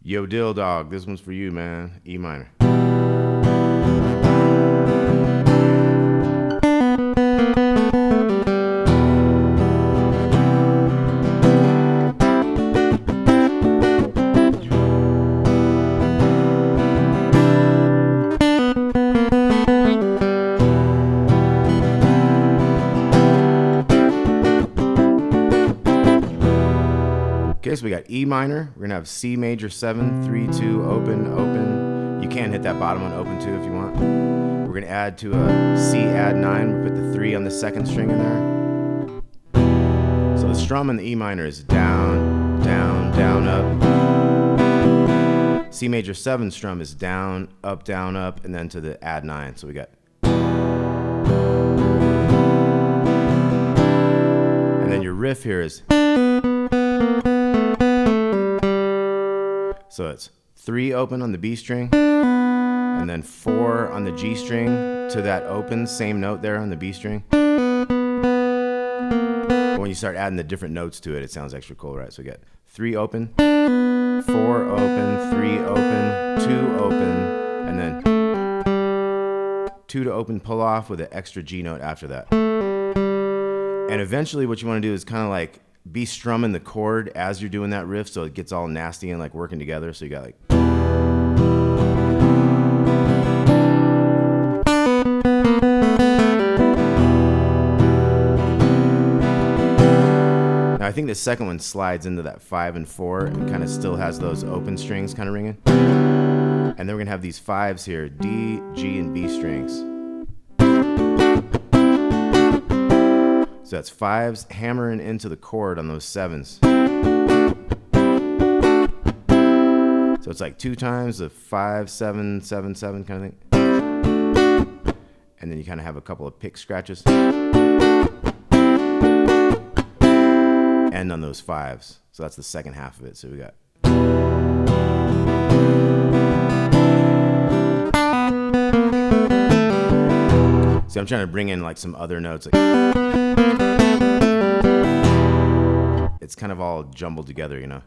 Yo, Dill Dog, this one's for you, man. E minor. Okay, so we got E minor. We're gonna have C major 7, 3, 2, open, open. You can hit that bottom one open too if you want. We're gonna add to a C add 9. We put the 3 on the second string in there. So the strum in the E minor is down, down, down, up. C major 7 strum is down, up, and then to the add 9. So we got. And then your riff here is. So it's 3 open on the B string, and then 4 on the G string to that open, same note there on the B string. But when you start adding the different notes to it, it sounds extra cool, right? So we get 3 open, 4 open, 3 open, 2 open, and then 2 to open pull off with an extra G note after that. And eventually what you want to do is kind of like be strumming the chord as you're doing that riff, so it gets all nasty and like working together. So you got like. Now I think the second one slides into that 5 and 4 and kind of still has those open strings kind of ringing. And then we're gonna have these 5s here, D, G, and B strings. So that's 5s hammering into the chord on those 7s. So it's like 2 times the 5, 7, 7, 7 kind of thing. And then you kind of have a couple of pick scratches. And on those 5s. So that's the second half of it. So we got. See, I'm trying to bring in like some other notes. Like, it's kind of all jumbled together, you know.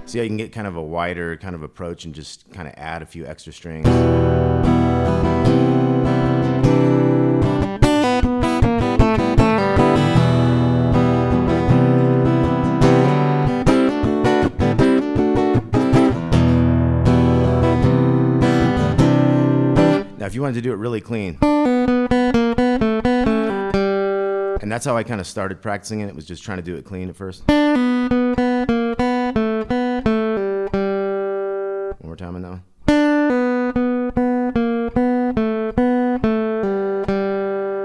See how you can get kind of a wider kind of approach and just kind of add a few extra strings. Now if you wanted to do it really clean, and that's how I kind of started practicing it, was just trying to do it clean at first. One more time on that one.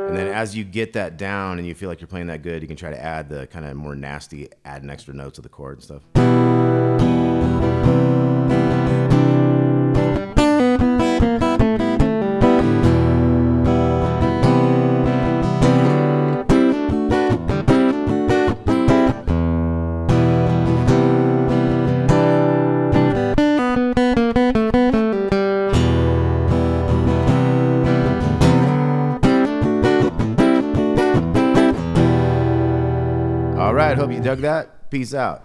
And then as you get that down and you feel like you're playing that good, you can try to add the kind of more nasty, add an extra note to the chord and stuff. All right, hope you dug that. Peace out.